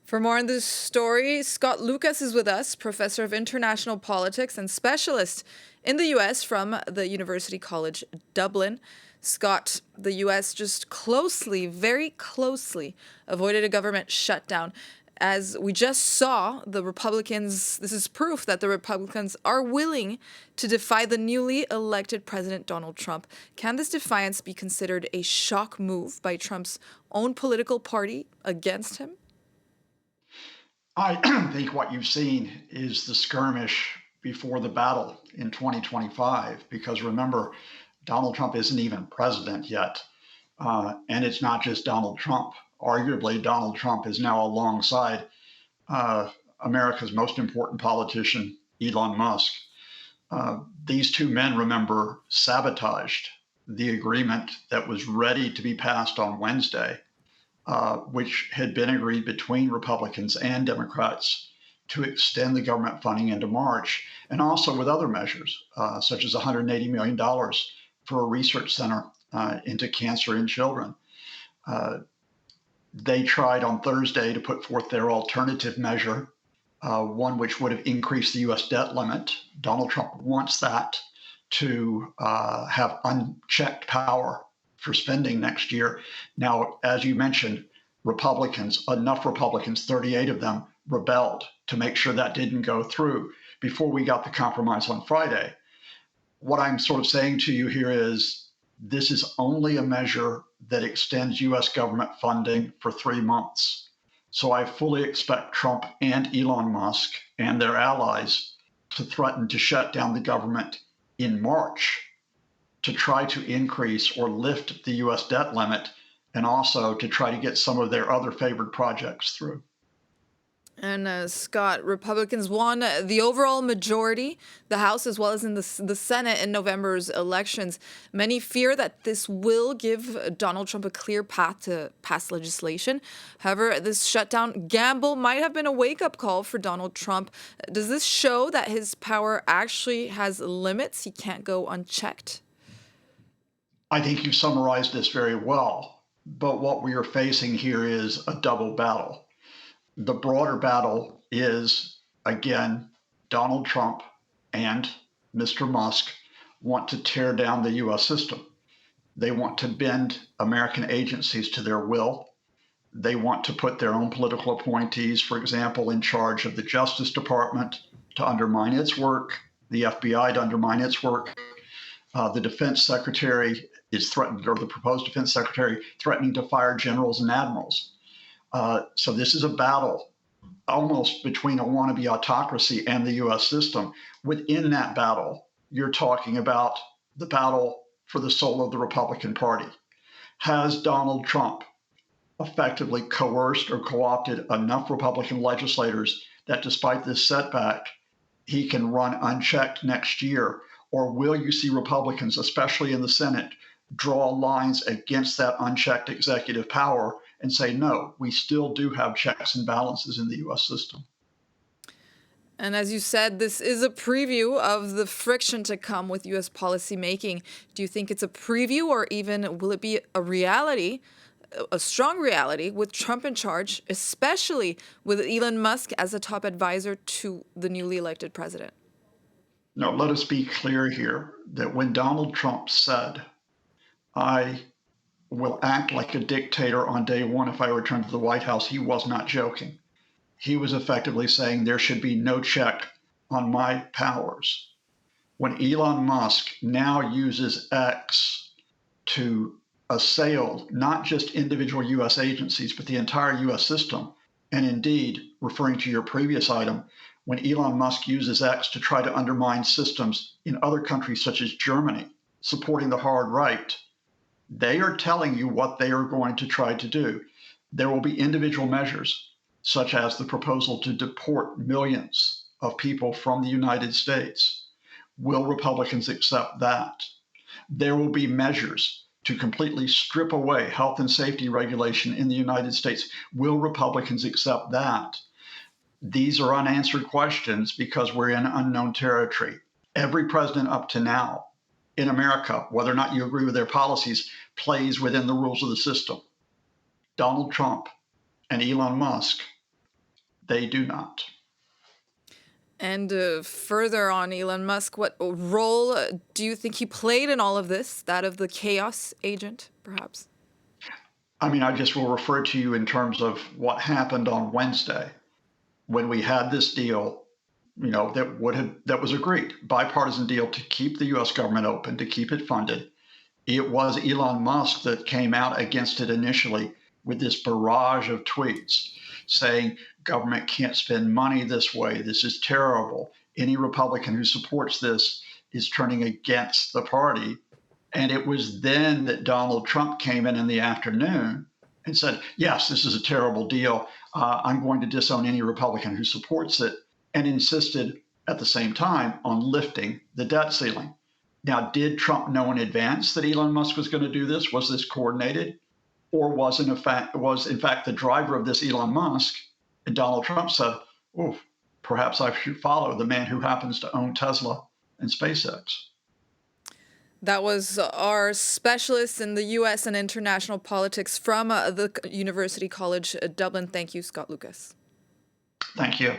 For more on this story, Scott Lucas is with us, professor of international politics and specialist in the U.S. from the University College Dublin. Scott, the U.S. just very closely avoided a government shutdown. As we just saw, the Republicans, this is proof that the Republicans are willing to defy the newly elected President Donald Trump. Can this defiance be considered a shock move by Trump's own political party against him? I think what you've seen is the skirmish before the battle in 2025, because remember, Donald Trump isn't even president yet. And it's not just Donald Trump. Arguably, Donald Trump is now alongside America's most important politician, Elon Musk. These two men, remember, sabotaged the agreement that was ready to be passed on Wednesday, which had been agreed between Republicans and Democrats to extend the government funding into March, and also with other measures, such as $180 million for a research center into cancer in children. They tried on Thursday to put forth their alternative measure, one which would have increased the U.S. debt limit. Donald Trump wants that to have unchecked power for spending next year. Now, as you mentioned, enough Republicans, 38 of them, rebelled to make sure that didn't go through before we got the compromise on Friday. What I'm sort of saying to you here is this is only a measure that extends U.S. government funding for 3 months. So I fully expect Trump and Elon Musk and their allies to threaten to shut down the government in March to try to increase or lift the U.S. debt limit, and also to try to get some of their other favored projects through. And Scott, Republicans won the overall majority, the House as well as in the Senate in November's elections. Many fear that this will give Donald Trump a clear path to pass legislation. However, this shutdown gamble might have been a wake-up call for Donald Trump. Does this show that his power actually has limits? He can't go unchecked? I think you summarized this very well, but what we are facing here is a double battle. The broader battle is, again, Donald Trump and Mr. Musk want to tear down the US system. They want to bend American agencies to their will. They want to put their own political appointees, for example, in charge of the Justice Department to undermine its work, the FBI to undermine its work. The defense secretary is threatened, or the proposed defense secretary threatening to fire generals and admirals. So this is a battle almost between a wannabe autocracy and the US system. Within that battle, you're talking about the battle for the soul of the Republican Party. Has Donald Trump effectively coerced or co-opted enough Republican legislators that despite this setback, he can run unchecked next year? Or will you see Republicans, especially in the Senate, draw lines against that unchecked executive power and say, no, we still do have checks and balances in the US system? And as you said, this is a preview of the friction to come with U.S. policy making. Do you think it's a preview, or even will it be a reality, a strong reality, with Trump in charge, especially with Elon Musk as a top advisor to the newly elected president? Now, let us be clear here that when Donald Trump said, I will act like a dictator on day one if I return to the White House, he was not joking. He was effectively saying there should be no check on my powers. When Elon Musk now uses X to assail not just individual US agencies, but the entire US system, and indeed, referring to your previous item, when Elon Musk uses X to try to undermine systems in other countries such as Germany, supporting the hard right, they are telling you what they are going to try to do. There will be individual measures, such as the proposal to deport millions of people from the United States. Will Republicans accept that? There will be measures to completely strip away health and safety regulation in the United States. Will Republicans accept that? These are unanswered questions because we're in unknown territory. Every president up to now in America, whether or not you agree with their policies, plays within the rules of the system. Donald Trump and Elon Musk They do not. And further on Elon Musk, what role do you think he played in all of this? That of the chaos agent, perhaps? I mean, I just will refer to you in terms of what happened on Wednesday when we had this deal, that was agreed, bipartisan deal to keep the U.S. government open, to keep it funded. It was Elon Musk that came out against it initially with this barrage of tweets saying government can't spend money this way. This is terrible. Any Republican who supports this is turning against the party. And it was then that Donald Trump came in the afternoon and said, yes, this is a terrible deal. I'm going to disown any Republican who supports it, and insisted at the same time on lifting the debt ceiling. Now, did Trump know in advance that Elon Musk was going to do this? Was this coordinated? Or was in fact the driver of this Elon Musk? And Donald Trump said, oh, perhaps I should follow the man who happens to own Tesla and SpaceX. That was our specialist in the U.S. and international politics from the University College Dublin. Thank you, Scott Lucas. Thank you.